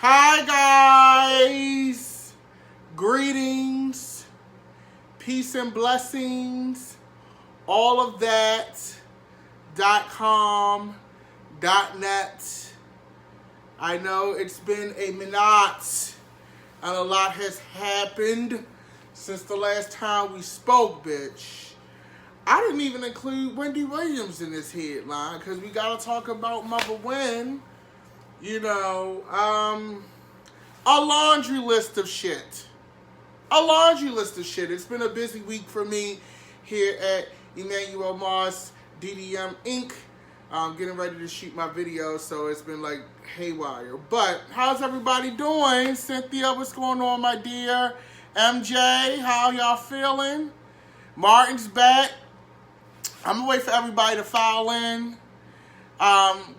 Hi guys, greetings, peace and blessings, all of that, .com, .net. I know it's been a minute and a lot has happened since the last time we spoke, bitch. I didn't even include Wendy Williams in this headline because we gotta talk about Mother Wen. You know, a laundry list of shit. It's been a busy week for me here at Emmanuel Moss DDM Inc. Getting ready to shoot my video, so it's been like haywire. But how's everybody doing? Cynthia, what's going on, my dear? MJ, how y'all feeling? Martin's back. I'm gonna wait for everybody to file in.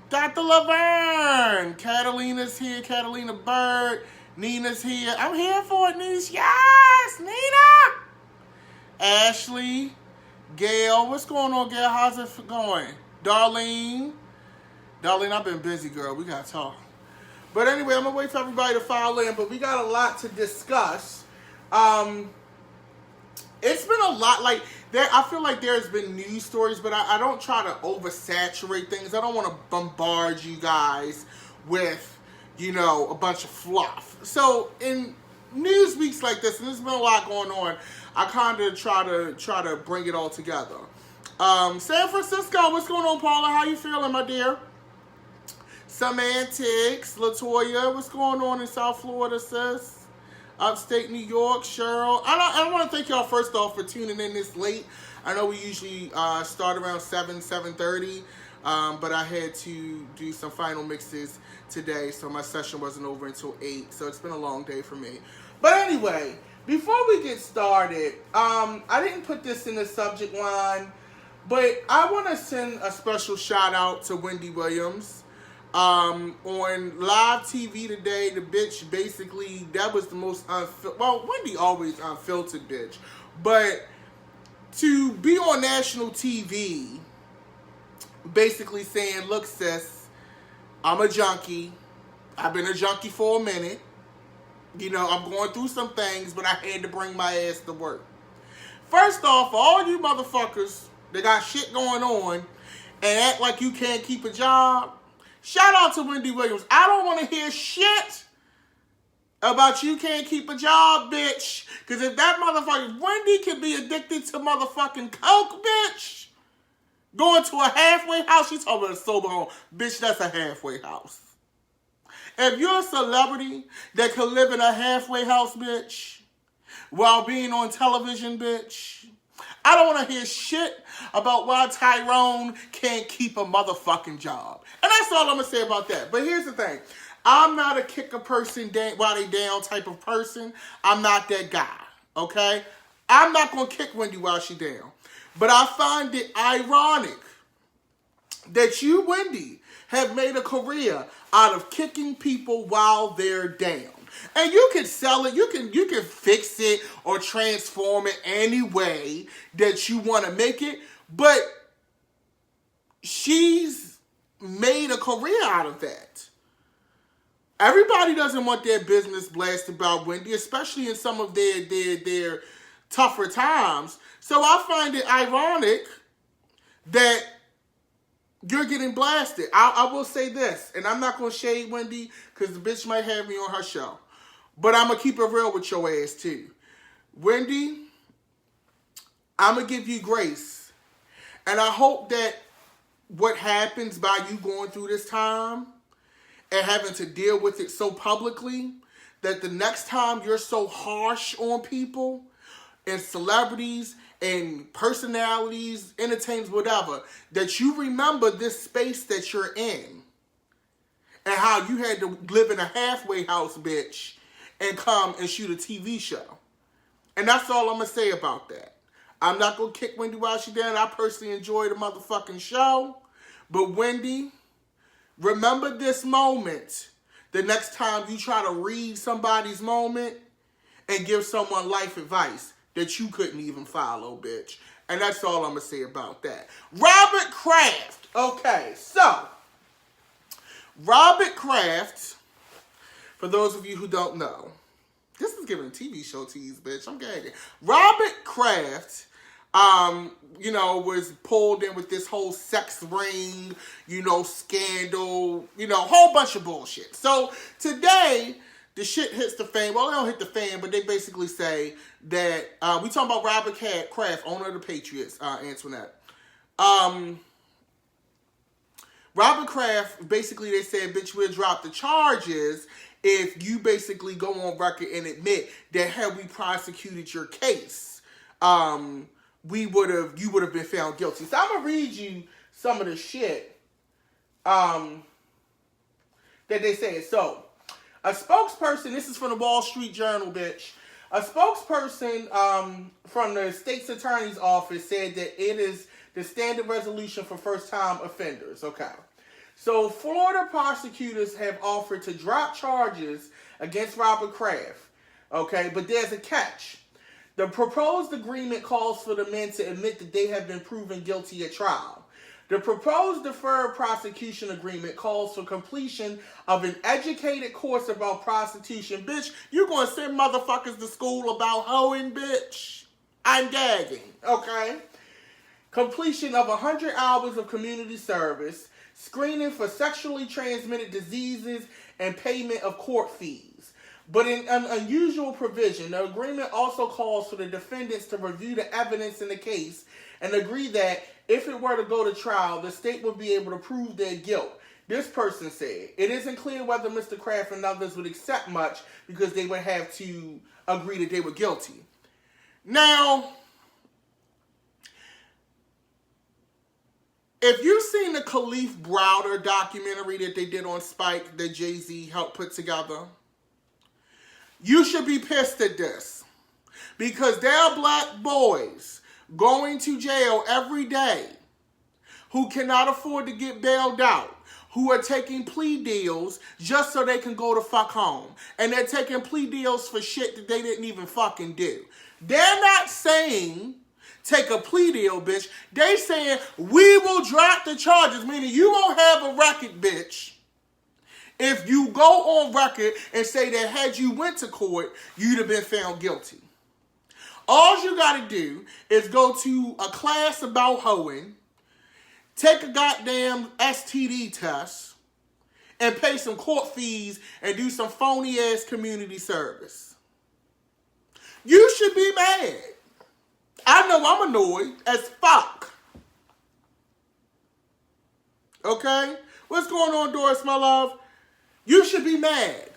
Dr. Laverne, Catalina's here, Catalina Bird, Nina's here. I'm here for it, Niche. Yes, Nina! Ashley, Gail, what's going on, Gail? How's it going? Darlene, I've been busy, girl. We gotta talk. But anyway, I'm gonna wait for everybody to file in, but we got a lot to discuss. It's been a lot, like, I feel like there's been news stories, but I don't try to oversaturate things. I don't want to bombard you guys with, a bunch of fluff. So in news weeks like this, and there's been a lot going on, I kind of try to bring it all together. San Francisco, what's going on, Paula? How you feeling, my dear? Semantics, Latoya, what's going on in South Florida, sis? Upstate New York, Cheryl. I want to thank y'all first off for tuning in this late. I know we usually start around 7:30, but I had to do some final mixes today, so my session wasn't over until 8, so it's been a long day for me. But anyway, before we get started, I didn't put this in the subject line, but I want to send a special shout out to Wendy Williams. On live TV today, the bitch basically, that was the most Wendy always unfiltered bitch, but to be on national TV basically saying, look sis, I'm a junkie, I've been a junkie for a minute, I'm going through some things, but I had to bring my ass to work. First off, for all you motherfuckers that got shit going on and act like you can't keep a job, shout out to Wendy Williams. I don't want to hear shit about you can't keep a job, bitch. Because if that motherfucker, Wendy can be addicted to motherfucking coke, bitch. Going to a halfway house, she's talking about a sober home. Bitch, that's a halfway house. If you're a celebrity that can live in a halfway house, bitch, while being on television, bitch, I don't want to hear shit about why Tyrone can't keep a motherfucking job. And that's all I'm going to say about that. But here's the thing. I'm not a kick a person while they down type of person. I'm not that guy, okay? I'm not going to kick Wendy while she down. But I find it ironic that you, Wendy, have made a career out of kicking people while they're down. And you can sell it, you can fix it or transform it any way that you want to make it, but she's made a career out of that. Everybody doesn't want their business blasted about Wendy, especially in some of their tougher times. So I find it ironic that you're getting blasted. I will say this, and I'm not going to shade Wendy because the bitch might have me on her show. But I'm going to keep it real with your ass, too. Wendy, I'm going to give you grace. And I hope that what happens by you going through this time and having to deal with it so publicly, that the next time you're so harsh on people and celebrities and personalities, entertainers, whatever, that you remember this space that you're in and how you had to live in a halfway house, bitch, and come and shoot a TV show. And that's all I'm going to say about that. I'm not going to kick Wendy while she's down. I personally enjoy the motherfucking show. But Wendy, remember this moment the next time you try to read somebody's moment and give someone life advice that you couldn't even follow, bitch. And that's all I'm going to say about that. Robert Kraft. Okay, so Robert Kraft, For those of you who don't know, this is giving a TV show tease, bitch. I'm gagging. Robert Kraft, was pulled in with this whole sex ring, scandal, whole bunch of bullshit. So today, the shit hits the fan. Well, they don't hit the fan, but they basically say that, we talking about Robert Kraft, owner of the Patriots, Antoinette. Robert Kraft, basically they said, bitch, we'll drop the charges if you basically go on record and admit that had we prosecuted your case, you would have been found guilty. So I'm gonna read you some of the shit that they said. So a spokesperson, this is from the Wall Street Journal, bitch. A spokesperson from the state's attorney's office said that it is the standard resolution for first-time offenders. Okay. So Florida prosecutors have offered to drop charges against Robert Kraft. Okay, but there's a catch. The proposed agreement calls for the men to admit that they have been proven guilty at trial. The proposed deferred prosecution agreement calls for completion of an educated course about prostitution. Bitch, you gonna send motherfuckers to school about hoeing, bitch? I'm gagging, okay? Completion of 100 hours of community service, screening for sexually transmitted diseases, and payment of court fees. But in an unusual provision, the agreement also calls for the defendants to review the evidence in the case and agree that if it were to go to trial, the state would be able to prove their guilt. This person said, it isn't clear whether Mr. Kraft and others would accept much because they would have to agree that they were guilty. Now, if you've seen the Khalif Browder documentary that they did on Spike that Jay-Z helped put together, you should be pissed at this. Because there are black boys going to jail every day who cannot afford to get bailed out, who are taking plea deals just so they can go to fuck home. And they're taking plea deals for shit that they didn't even fucking do. They're not saying take a plea deal, bitch. They saying we will drop the charges, meaning you won't have a record, bitch. If you go on record and say that had you went to court, you'd have been found guilty. All you gotta do is go to a class about hoeing, take a goddamn STD test, and pay some court fees and do some phony ass community service. You should be mad. I know I'm annoyed as fuck. Okay? What's going on, Doris, my love? You should be mad.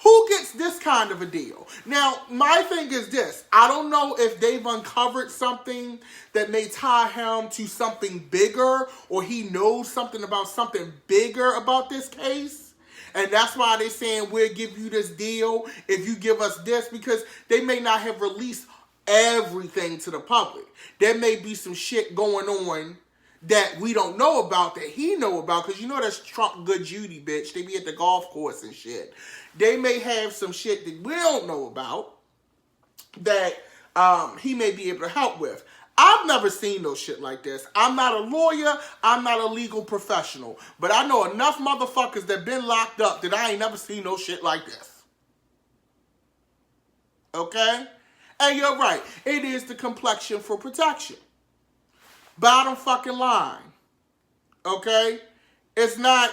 Who gets this kind of a deal? Now, my thing is this. I don't know if they've uncovered something that may tie him to something bigger, or he knows something about something bigger about this case. And that's why they're saying we'll give you this deal if you give us this, because they may not have released everything to the public. There may be some shit going on that we don't know about that he know about, because that's Trump good Judy, bitch. They be at the golf course and shit. They may have some shit that we don't know about that he may be able to help with. I've never seen no shit like this. I'm not a lawyer. I'm not a legal professional. But I know enough motherfuckers that been locked up that I ain't never seen no shit like this. Okay? And you're right. It is the complexion for protection. Bottom fucking line. Okay? It's not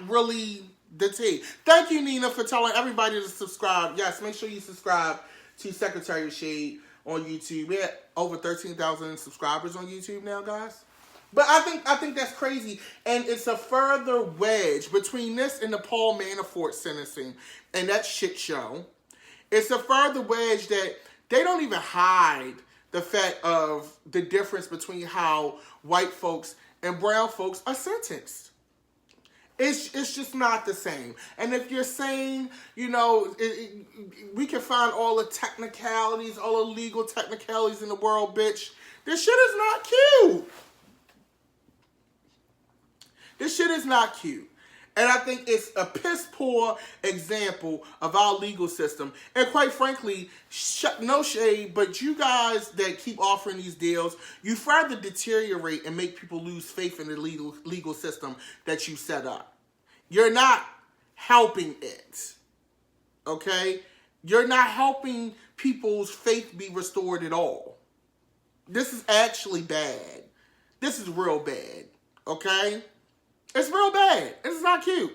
really the tea. Thank you, Nina, for telling everybody to subscribe. Yes, make sure you subscribe to Secretary of Shade on YouTube. We're at over 13,000 subscribers on YouTube now, guys. But I think that's crazy. And it's a further wedge between this and the Paul Manafort sentencing and that shit show. It's a further wedge that they don't even hide the fact of the difference between how white folks and brown folks are sentenced. It's just not the same. And if you're saying, we can find all the technicalities, all the legal technicalities in the world, bitch, this shit is not cute. This shit is not cute. And I think it's a piss poor example of our legal system. And quite frankly, no shade, but you guys that keep offering these deals, you further deteriorate and make people lose faith in the legal system that you set up. You're not helping it. Okay? You're not helping people's faith be restored at all. This is actually bad. This is real bad. Okay? It's real bad. It's not cute.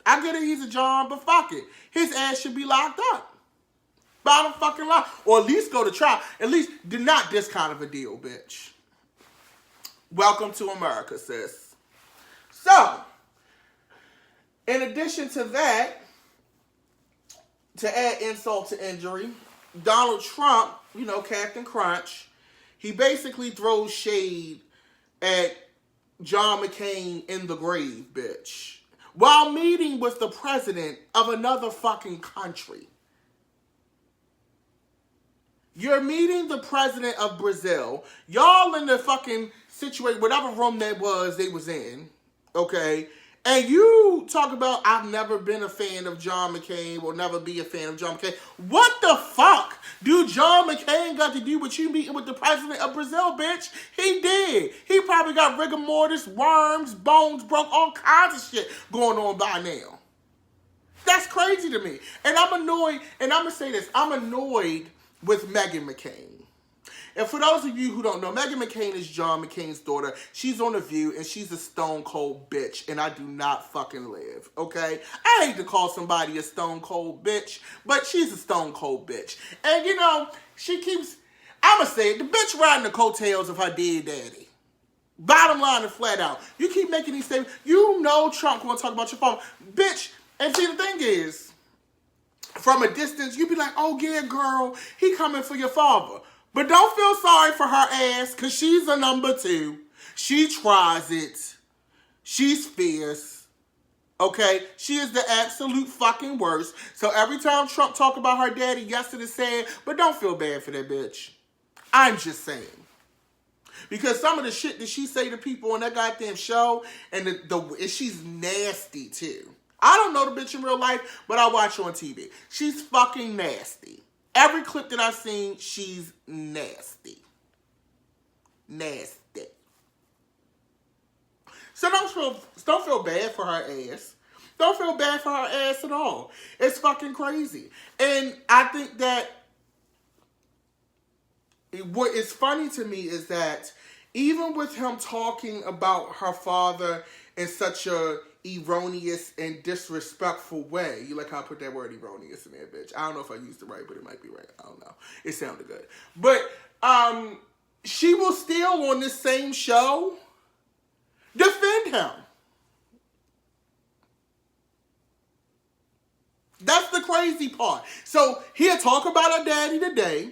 I get it, he's a John, but fuck it. His ass should be locked up. Bottom fucking line. Or at least go to trial. At least, not this kind of a deal, bitch. Welcome to America, sis. So, in addition to that, to add insult to injury, Donald Trump, Captain Crunch, he basically throws shade at John McCain in the grave, bitch, while meeting with the president of another fucking country. You're meeting the president of Brazil. Y'all in the fucking situation, whatever room they was in, okay? And you talk about, I've never been a fan of John McCain, will never be a fan of John McCain. What the fuck do John McCain got to do with you meeting with the president of Brazil, bitch? He did. He probably got rigor mortis, worms, bones broke, all kinds of shit going on by now. That's crazy to me. And I'm annoyed, and I'm going to say this, I'm annoyed with Meghan McCain. And for those of you who don't know, Meghan McCain is John McCain's daughter. She's on The View, and she's a stone cold bitch, and I do not fucking live, okay? I hate to call somebody a stone cold bitch, but she's a stone cold bitch. And, she keeps, I'ma say it, the bitch riding the coattails of her dead daddy. Bottom line and flat out. You keep making these statements. Trump gonna talk about your phone. Bitch, and see, the thing is, from a distance, you be like, oh yeah, girl, he coming for your father. But don't feel sorry for her ass, because she's a number 2. She tries it. She's fierce. Okay? She is the absolute fucking worst. So every time Trump talk about her daddy, yesterday said, but don't feel bad for that bitch. I'm just saying. Because some of the shit that she say to people on that goddamn show, and she's nasty too. I don't know the bitch in real life, but I watch her on TV. She's fucking nasty. Every clip that I've seen, she's nasty. Nasty. So don't feel bad for her ass. Don't feel bad for her ass at all. It's fucking crazy. And I think that what is funny to me is that even with him talking about her father in such a erroneous and disrespectful way. You like how I put that word erroneous in there, bitch. I don't know if I used it right, but it might be right. I don't know. It sounded good. But she will still on this same show defend him. That's the crazy part. So he'll talk about her daddy today.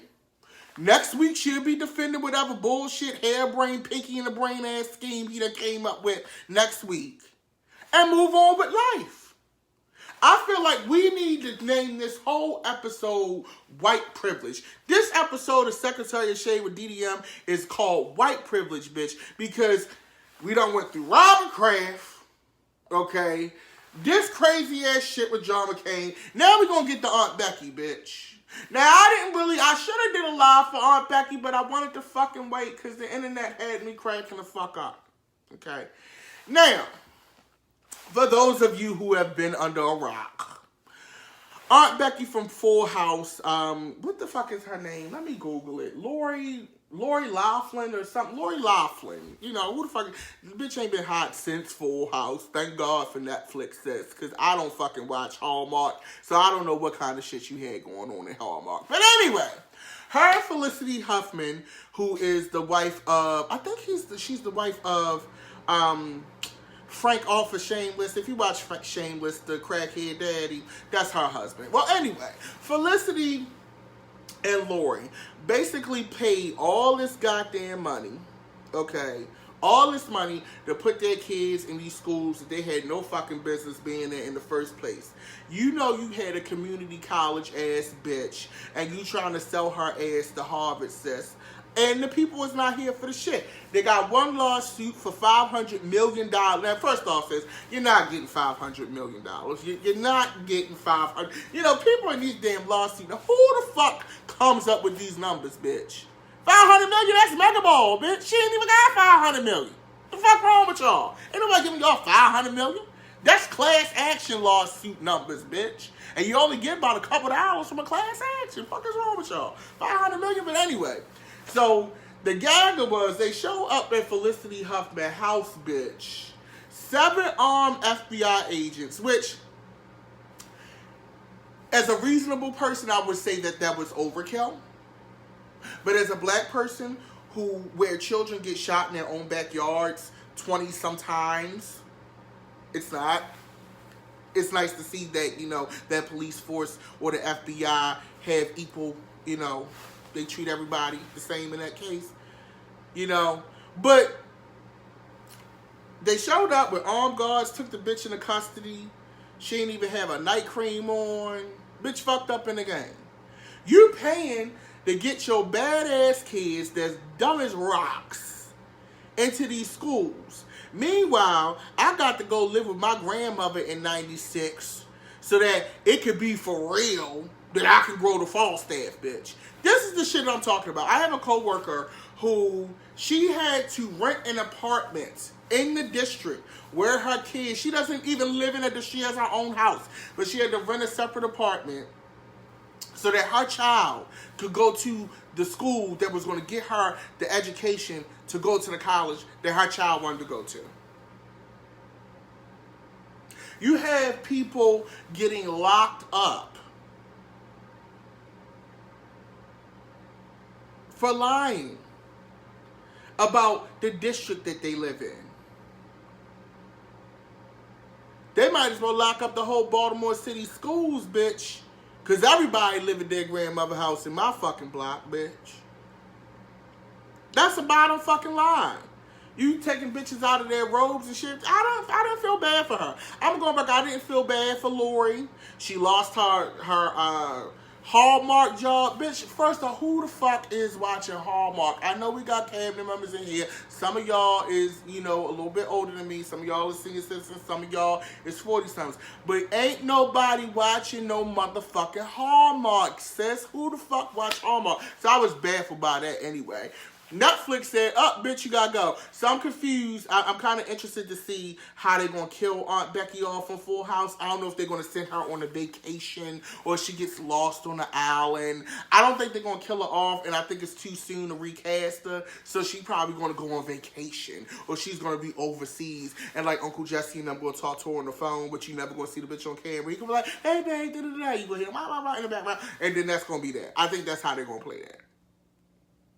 Next week, she'll be defending whatever bullshit, harebrained, pinky in the brain ass scheme he done came up with next week. And move on with life. I feel like we need to name this whole episode White Privilege. This episode of Secretary of Shade with DDM is called White Privilege, bitch, because we done went through Robert Kraft, okay, this crazy ass shit with John McCain. Now we're gonna get to Aunt Becky, bitch. Now, I should have did a live for Aunt Becky, but I wanted to fucking wait because the internet had me cracking the fuck up, okay? Now, for those of you who have been under a rock, Aunt Becky from Full House, what the fuck is her name? Let me Google it. Lori Loughlin or something. Lori Loughlin. Who the fuck? This bitch ain't been hot since Full House. Thank God for Netflix, sis. Because I don't fucking watch Hallmark. So I don't know what kind of shit you had going on in Hallmark. But anyway, her and Felicity Huffman, who is the wife of, I think she's the wife of, Frank off of Shameless. If you watch Shameless, the crackhead daddy, that's her husband. Well, anyway, Felicity and Lori basically paid all this goddamn money, okay, all this money to put their kids in these schools that they had no fucking business being in the first place. You had a community college ass bitch, and you trying to sell her ass to Harvard, sis. And the people is not here for the shit. They got one lawsuit for $500 million. Now, first off, you're not getting $500 million. You're not getting $500. People in these damn lawsuits. Now, who the fuck comes up with these numbers, bitch? $500 million, that's mega ball, bitch. She ain't even got $500 million. The fuck wrong with y'all? Ain't nobody giving y'all $500 million. That's class action lawsuit numbers, bitch. And you only get about a couple of hours from a class action. Fuck is wrong with y'all? 500 million, but anyway. So the gagger was they show up at Felicity Huffman's house, bitch. 7 armed FBI agents, which, as a reasonable person, I would say that was overkill. But as a black person where children get shot in their own backyards 20 sometimes, it's not. It's nice to see that, that police force or the FBI have equal, they treat everybody the same in that case, But they showed up with armed guards, took the bitch into custody. She didn't even have a night cream on. Bitch fucked up in the game. You paying to get your badass kids that's dumb as rocks into these schools. Meanwhile, I got to go live with my grandmother in 96 so that it could be for real that I can grow the Falstaff, bitch. This is the shit I'm talking about. I have a coworker who she had to rent an apartment in the district where her kids, she doesn't even live in it, she has her own house, but she had to rent a separate apartment so that her child could go to the school that was going to get her the education to go to the college that her child wanted to go to. You have people getting locked up for lying about the district that they live in. They might as well lock up the whole Baltimore City schools, bitch. Because everybody live at their grandmother's house in my fucking block, bitch. That's the bottom fucking line. You taking bitches out of their robes and shit. I didn't feel bad for her. I'm going back. I didn't feel bad for Lori. She lost her Hallmark job. Bitch, first off, who the fuck is watching Hallmark? I know we got cabinet members in here. Some of y'all is, a little bit older than me. Some of y'all is senior citizens. Some of y'all is 40-somethings. But ain't nobody watching no motherfucking Hallmark, sis. Who the fuck watch Hallmark? So I was baffled by that anyway. Netflix said, bitch, you gotta go. So I'm confused. I'm kind of interested to see how they're going to kill Aunt Becky off from Full House. I don't know if they're going to send her on a vacation or she gets lost on the island. I don't think they're going to kill her off, and I think it's too soon to recast her. So she's probably going to go on vacation, or she's going to be overseas. And like Uncle Jesse and I'm going to talk to her on the phone, but you never going to see the bitch on camera. You can be like, hey, babe, da-da-da. You going to hear wah, in the background. And then that's going to be that. I think that's how they're going to play that.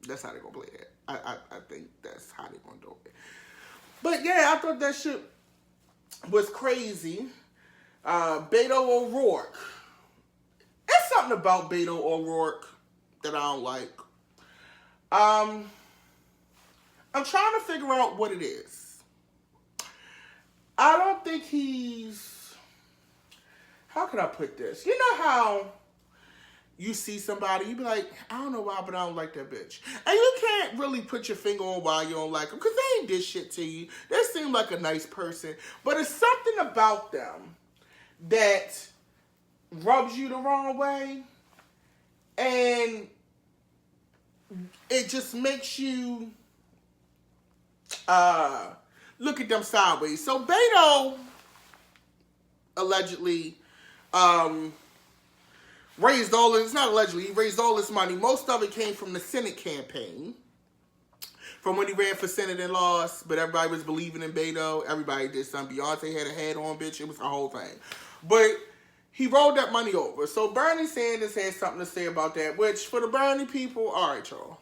That's how they're going to play that. I think that's how they're going to do it. But yeah, I thought that shit was crazy. Beto O'Rourke. There's something about Beto O'Rourke that I don't like. I'm trying to figure out what it is. I don't think he's... How can I put this? You know how... You see somebody, you be like, I don't know why, but I don't like that bitch. And you can't really put your finger on why you don't like them, because they ain't did shit to you. They seem like a nice person. But it's something about them that rubs you the wrong way. And it just makes you look at them sideways. So Beto allegedly... raised all this, not allegedly, he raised all this money. Most of it came from the Senate campaign. From when he ran for Senate and lost, but everybody was believing in Beto. Everybody did something. Beyonce had a hat on, bitch. It was the whole thing. But he rolled that money over. So Bernie Sanders had something to say about that, which for the Bernie people, all right, y'all.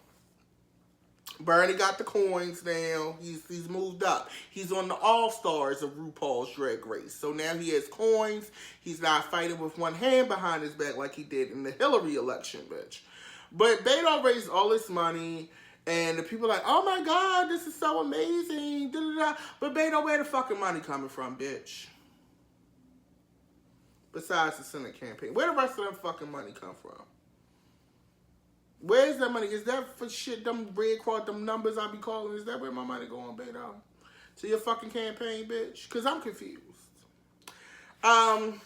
Bernie got the coins now. He's moved up. He's on the All-Stars of RuPaul's Drag Race. So now he has coins. He's not fighting with one hand behind his back like he did in the Hillary election, bitch. But Beto raised all this money, and the people are like, oh my God, this is so amazing. Da-da-da. But Beto, where the fucking money coming from, bitch? Besides the Senate campaign. Where the rest of that fucking money come from? Where's that money? Is that for shit, them red cross, them numbers I be calling? Is that where my money going, Beto? To your fucking campaign, bitch? Because I'm confused. And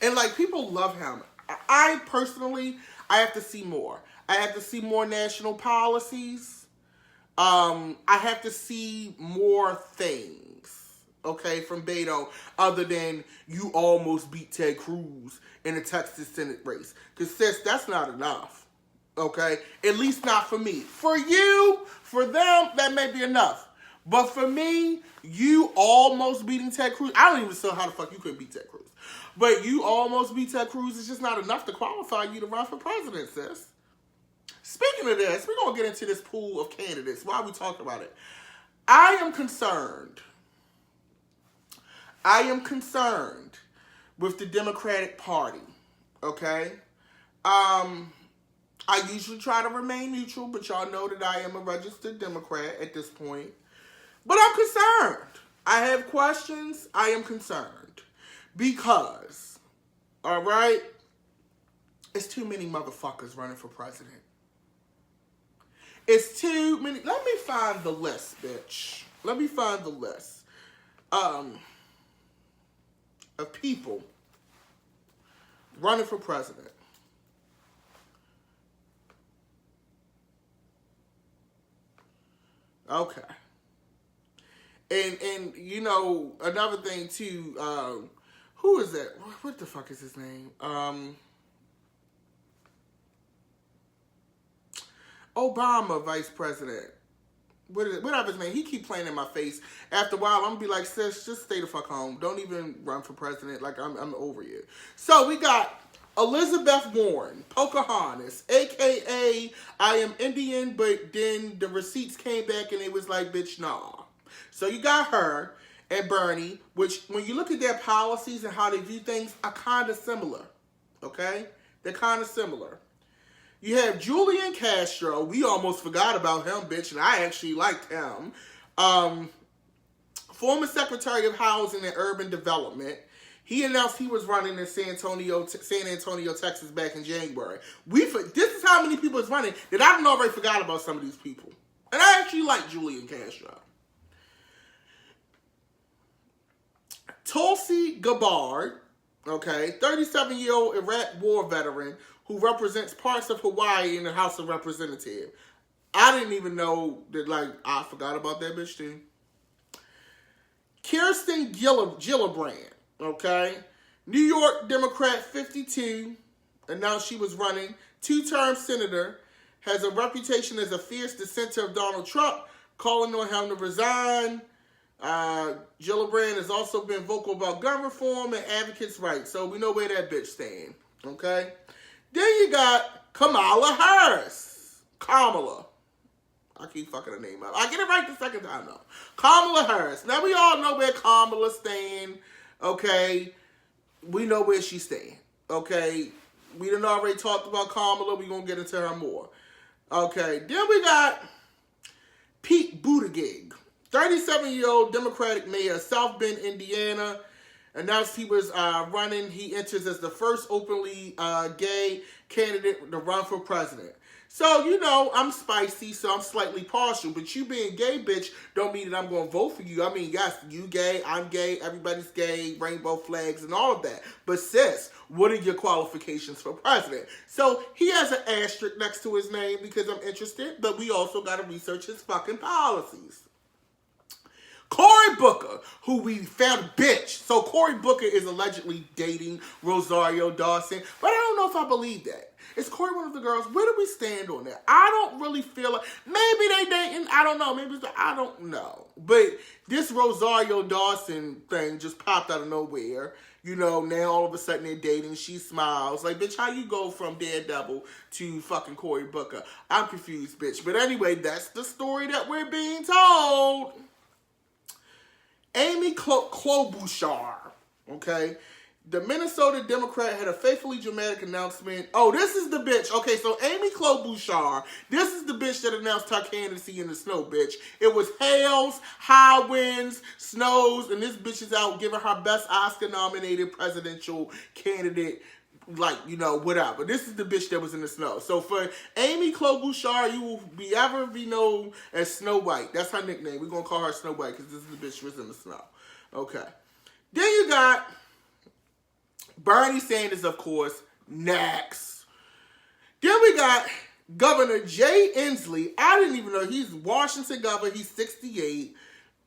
like, people love him. I personally, I have to see more. I have to see more national policies. I have to see more things. okay, from Beto, other than you almost beat Ted Cruz in the Texas Senate race. Because, sis, that's not enough, okay? At least not for me. For you, for them, that may be enough. But for me, you almost beating Ted Cruz, I don't even know how the fuck you couldn't beat Ted Cruz. But you almost beat Ted Cruz is just not enough to qualify you to run for president, sis. Speaking of this, we're going to get into this pool of candidates. Why are we talking about it? I am concerned with the Democratic Party, okay? I usually try to remain neutral, but y'all know that I am a registered Democrat at this point. But I'm concerned. I have questions. I am concerned. Because, all right, it's too many motherfuckers running for president. It's too many. Let me find the list, bitch. Let me find the list of people running for president. Okay. And you know, another thing too, who is that? What the fuck is his name? Obama, vice president. Whatever his name. He keep playing in my face. After a while, I'm going to be like, sis, just stay the fuck home. Don't even run for president. Like, I'm over you. So, we got Elizabeth Warren, Pocahontas, a.k.a. I am Indian, but then the receipts came back and it was like, bitch, nah. So, you got her and Bernie, which, when you look at their policies and how they view things, are kind of similar. Okay? They're kind of similar. You have Julian Castro. We almost forgot about him, bitch, and I actually liked him. Former Secretary of Housing and Urban Development. He announced he was running in San Antonio, Texas back in January. This is how many people is running that I've already forgot about some of these people. And I actually like Julian Castro. Tulsi Gabbard, okay, 37-year-old Iraq war veteran who represents parts of Hawaii in the House of Representatives. I didn't even know that, like, I forgot about that bitch too. Kirsten Gillibrand, okay? New York Democrat, 52, announced she was running. Two-term senator, has a reputation as a fierce dissenter of Donald Trump, calling on him to resign. Gillibrand has also been vocal about gun reform and advocates' rights, so we know where that bitch stands, okay? Then you got Kamala Harris. Kamala. I keep fucking her name up. I get it right the second time, though. Kamala Harris. Now, we all know where Kamala's staying, okay? We know where she's staying, okay? We done already talked about Kamala. We're going to get into her more. Okay, then we got Pete Buttigieg. 37-year-old Democratic mayor of South Bend, Indiana. Announced he was running. He enters as the first openly gay candidate to run for president. So, you know, I'm spicy, so I'm slightly partial. But you being gay, bitch, don't mean that I'm going to vote for you. I mean, yes, you gay, I'm gay, everybody's gay, rainbow flags and all of that. But sis, what are your qualifications for president? So, he has an asterisk next to his name because I'm interested. But we also got to research his fucking policies. Cory Booker, who we found a bitch. So Cory Booker is allegedly dating Rosario Dawson, but I don't know if I believe that. Is Cory one of the girls? Where do we stand on that? I don't really feel like, maybe they dating, I don't know, maybe I don't know. But this Rosario Dawson thing just popped out of nowhere. You know, now all of a sudden they're dating, she smiles. Like, bitch, how you go from Daredevil to fucking Cory Booker? I'm confused, bitch. But anyway, that's the story that we're being told. Amy Klobuchar, okay? The Minnesota Democrat had a faithfully dramatic announcement. Oh, this is the bitch. Okay, so Amy Klobuchar, this is the bitch that announced her candidacy in the snow, bitch. It was hails, high winds, snows, and this bitch is out giving her best Oscar-nominated presidential candidate, like, you know, whatever. This is the bitch that was in the snow. So for Amy Klobuchar, you will ever be known as Snow White. That's her nickname. We're going to call her Snow White because this is the bitch who was in the snow. Okay. Then you got Bernie Sanders, of course, next. Then we got Governor Jay Inslee. I didn't even know he's Washington governor. He's 68.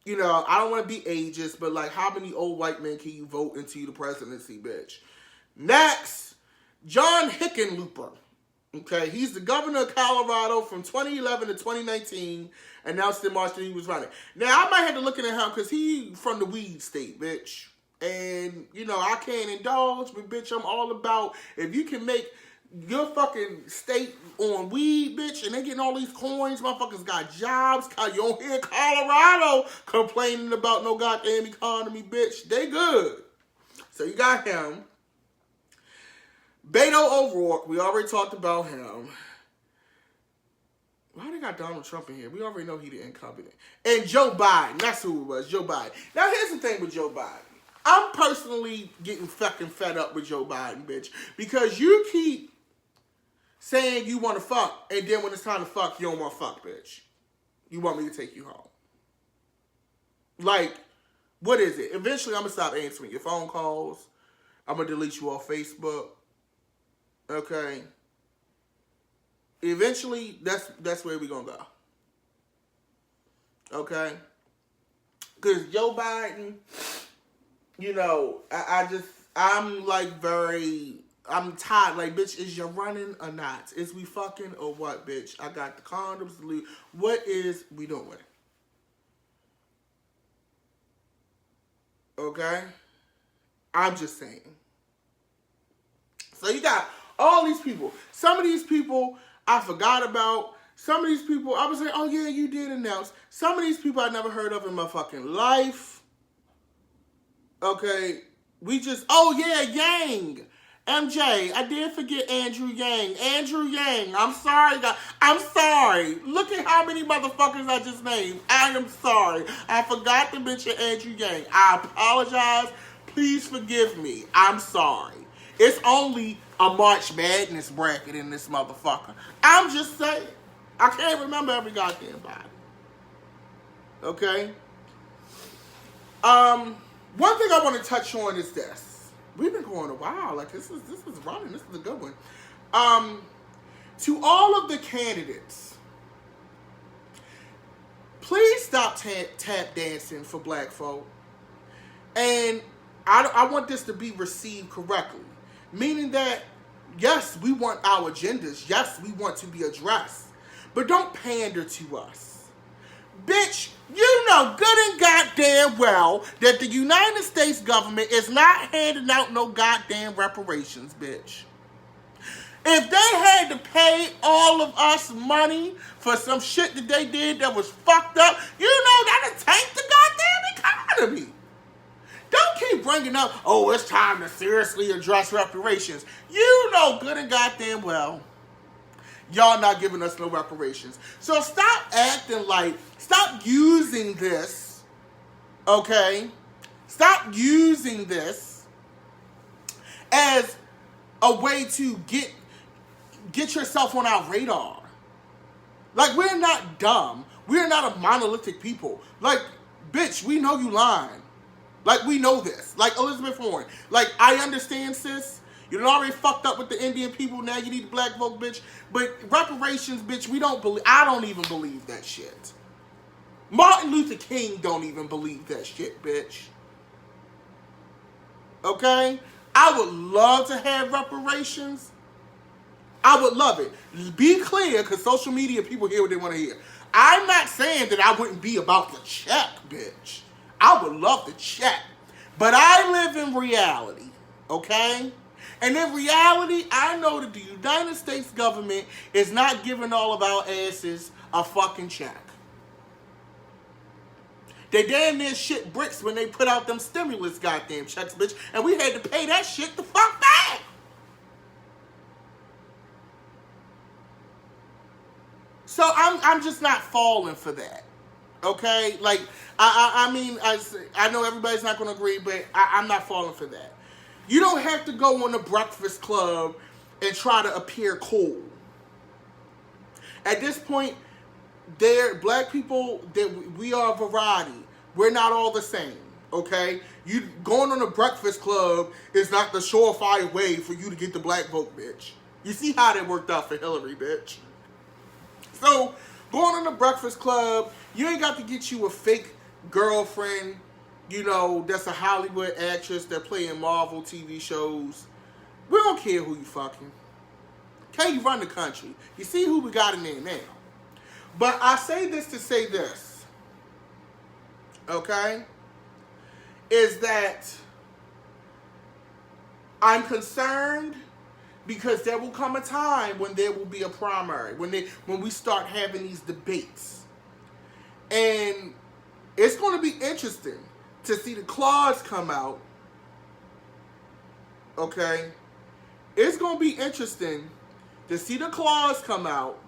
You know, I don't want to be ageist, but like, how many old white men can you vote into the presidency, bitch? Next, John Hickenlooper. Okay, he's the governor of Colorado from 2011 to 2019, announced in March that he was running. Now, I might have to look at him because he from the weed state, bitch. And, you know, I can't indulge, but bitch, I'm all about, if you can make your fucking state on weed, bitch, and they getting all these coins, motherfuckers got jobs. You don't hear Colorado complaining about no goddamn economy, bitch. They good. So you got him. Beto O'Rourke, we already talked about him. Why they got Donald Trump in here? We already know he the incumbent. And Joe Biden, that's who it was, Joe Biden. Now here's the thing with Joe Biden. I'm personally getting fucking fed up with Joe Biden, bitch. Because you keep saying you want to fuck, and then when it's time to fuck, you don't want to fuck, bitch. You want me to take you home. Like, what is it? Eventually, I'm going to stop answering your phone calls. I'm going to delete you off Facebook. Okay? Eventually, that's where we're going to go. Okay? Because Joe Biden, you know, I'm like I'm tired. Like, bitch, is you running or not? Is we fucking or what, bitch? I got the condoms to leave. What is we doing? Okay? I'm just saying. So you got all these people. Some of these people I forgot about. Some of these people I was like, oh yeah, you did announce. Some of these people I never heard of in my fucking life. Okay? We just, oh yeah, Yang. MJ, I did forget Andrew Yang. Andrew Yang, I'm sorry, guys. I'm sorry. Look at how many motherfuckers I just named. I am sorry. I forgot to mention Andrew Yang. I apologize. Please forgive me. I'm sorry. It's only a March Madness bracket in this motherfucker. I'm just saying. I can't remember every goddamn body. Okay? One thing I want to touch on is this. We've been going a while. Like, this is running. This is a good one. To all of the candidates, please stop tap dancing for black folk. And I want this to be received correctly. Meaning that, yes, we want our agendas. Yes, we want to be addressed. But don't pander to us. Bitch, you know good and goddamn well that the United States government is not handing out no goddamn reparations, bitch. If they had to pay all of us money for some shit that they did that was fucked up, you know that'd tank the goddamn economy. Don't keep bringing up, oh, it's time to seriously address reparations. You know good and goddamn well y'all not giving us no reparations. So stop acting like, stop using this, okay? Stop using this as a way to get yourself on our radar. Like, we're not dumb. We're not a monolithic people. Like, bitch, we know you lying. Like, we know this. Like, Elizabeth Warren. Like, I understand, sis. You done already fucked up with the Indian people. Now you need the black vote, bitch. But reparations, bitch, I don't even believe that shit. Martin Luther King don't even believe that shit, bitch. Okay? I would love to have reparations. I would love it. Be clear, because social media people hear what they want to hear. I'm not saying that I wouldn't be about the check, bitch. I would love the check. But I live in reality, okay? And in reality, I know that the United States government is not giving all of our asses a fucking check. They damn near shit bricks when they put out them stimulus goddamn checks, bitch. And we had to pay that shit the fuck back. So I'm just not falling for that. Okay? Like, I mean, I know everybody's not going to agree, but I'm not falling for that. You don't have to go on the Breakfast Club and try to appear cool. At this point, black people, we are a variety. We're not all the same, okay? You going on the Breakfast Club is not the surefire way for you to get the black vote, bitch. You see how that worked out for Hillary, bitch. So, going on the Breakfast Club, you ain't got to get you a fake girlfriend, you know, that's a Hollywood actress that play in Marvel TV shows. We don't care who you fucking. Okay, you run the country. You see who we got in there now. But I say this to say this. Okay? Is that I'm concerned because there will come a time when there will be a primary, when we start having these debates. And it's going to be interesting to see the claws come out. Okay? It's going to be interesting to see the claws come out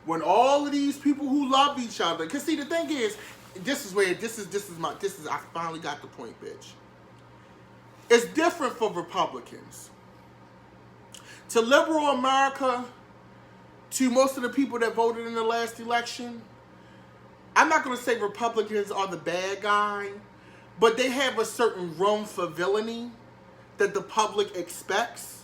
when all of these people who love each other. Because see, the thing is, I finally got the point, bitch. It's different for Republicans. To liberal America, to most of the people that voted in the last election, I'm not going to say Republicans are the bad guy, but they have a certain room for villainy that the public expects.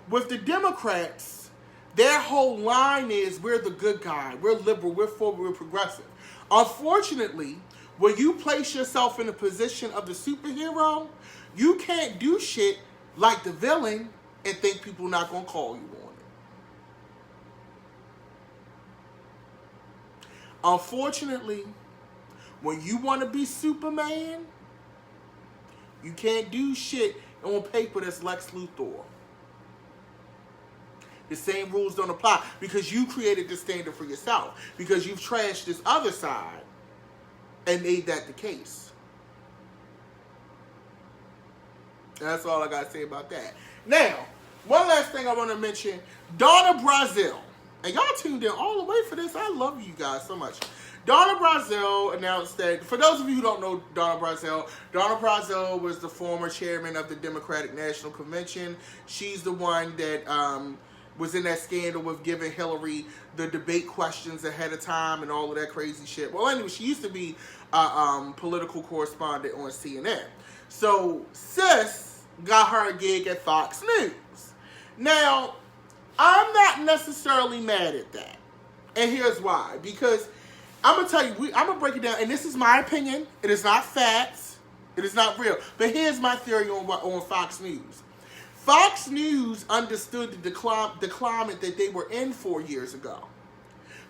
With the Democrats, their whole line is, we're the good guy, we're liberal, we're forward, we're progressive. Unfortunately, when you place yourself in the position of the superhero, you can't do shit like the villain and think people are not going to call you on it. Unfortunately, when you want to be Superman, you can't do shit on paper that's Lex Luthor. The same rules don't apply because you created the standard for yourself. Because you've trashed this other side and made that the case. That's all I got to say about that. Now, one last thing I want to mention. Donna Brazile. And y'all tuned in all the way for this. I love you guys so much. Donna Brazile announced that, for those of you who don't know Donna Brazile was the former chairman of the Democratic National Convention. She's the one that was in that scandal with giving Hillary the debate questions ahead of time and all of that crazy shit. Well, anyway, she used to be a political correspondent on CNN. So, sis got her a gig at Fox News. Now, I'm not necessarily mad at that. And here's why. Because I'm going to tell you, I'm going to break it down. And this is my opinion. It is not facts. It is not real. But here's my theory on Fox News. Fox News understood the climate that they were in 4 years ago.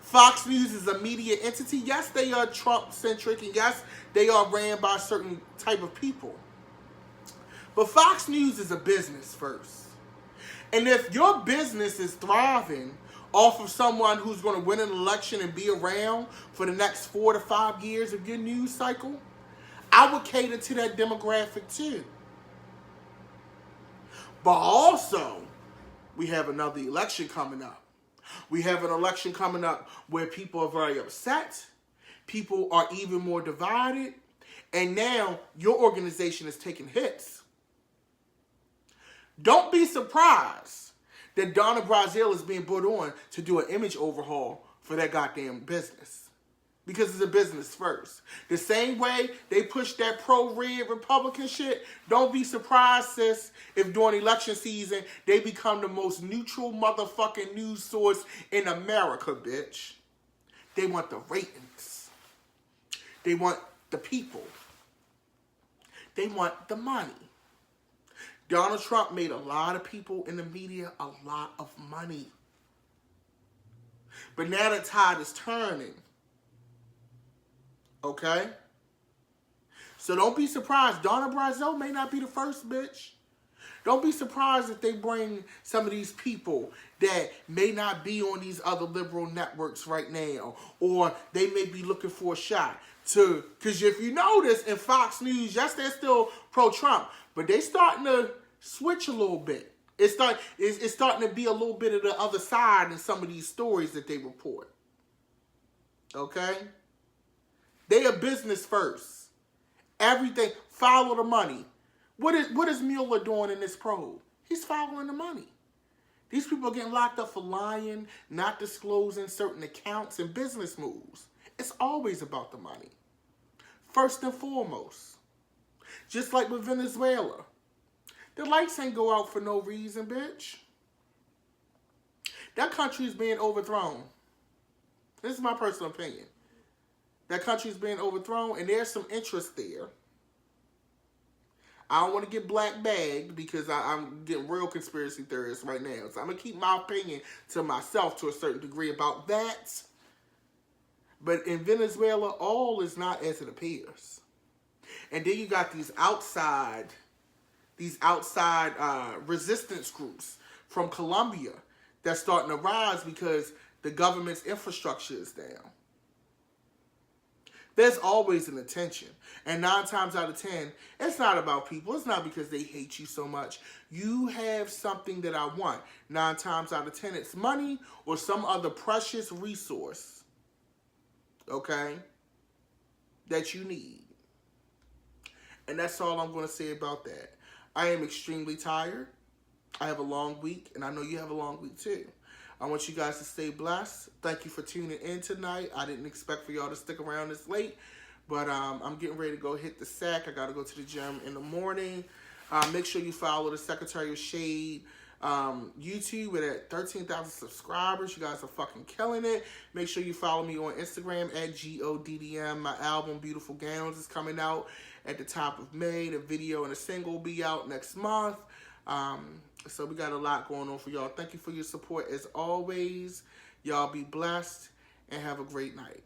Fox News is a media entity. Yes, they are Trump-centric. And yes, they are ran by a certain type of people. But Fox News is a business first. And if your business is thriving off of someone who's going to win an election and be around for the next 4 to 5 years of your news cycle, I would cater to that demographic too. But also, we have another election coming up. We have an election coming up where people are very upset. People are even more divided. And now your organization is taking hits. Don't be surprised that Donna Brazile is being put on to do an image overhaul for that goddamn business. Because it's a business first. The same way they push that pro-red Republican shit, don't be surprised, sis, if during election season they become the most neutral motherfucking news source in America, bitch. They want the ratings. They want the people. They want the money. Donald Trump made a lot of people in the media a lot of money. But now the tide is turning. Okay? So don't be surprised. Donna Brazile may not be the first bitch. Don't be surprised if they bring some of these people that may not be on these other liberal networks right now. Or they may be looking for a shot to... Because if you notice in Fox News, yes, they're still pro-Trump. But they starting to switch a little bit. It's starting to be a little bit of the other side in some of these stories that they report. Okay? They are business first. Everything, follow the money. What is Mueller doing in this probe? He's following the money. These people are getting locked up for lying, not disclosing certain accounts and business moves. It's always about the money. First and foremost. Just like with Venezuela. The lights ain't go out for no reason, bitch. That country is being overthrown. This is my personal opinion. That country is being overthrown, and there's some interest there. I don't want to get black bagged because I'm getting real conspiracy theorists right now. So I'm going to keep my opinion to myself to a certain degree about that. But in Venezuela, all is not as it appears. And then you got these outside resistance groups from Colombia that's starting to rise because the government's infrastructure is down. There's always an intention. And 9 times out of 10, it's not about people. It's not because they hate you so much. You have something that I want. 9 times out of 10, it's money or some other precious resource, okay, that you need. And that's all I'm going to say about that. I am extremely tired. I have a long week, and I know you have a long week too. I want you guys to stay blessed. Thank you for tuning in tonight. I didn't expect for y'all to stick around this late, but I'm getting ready to go hit the sack. I got to go to the gym in the morning. Make sure you follow the Secretary of Shade YouTube. We're at 13,000 subscribers. You guys are fucking killing it. Make sure you follow me on Instagram at GODDM. My album, Beautiful Gowns, is coming out at the top of May. The video and the single will be out next month. So we got a lot going on for y'all. Thank you for your support as always. Y'all be blessed and have a great night.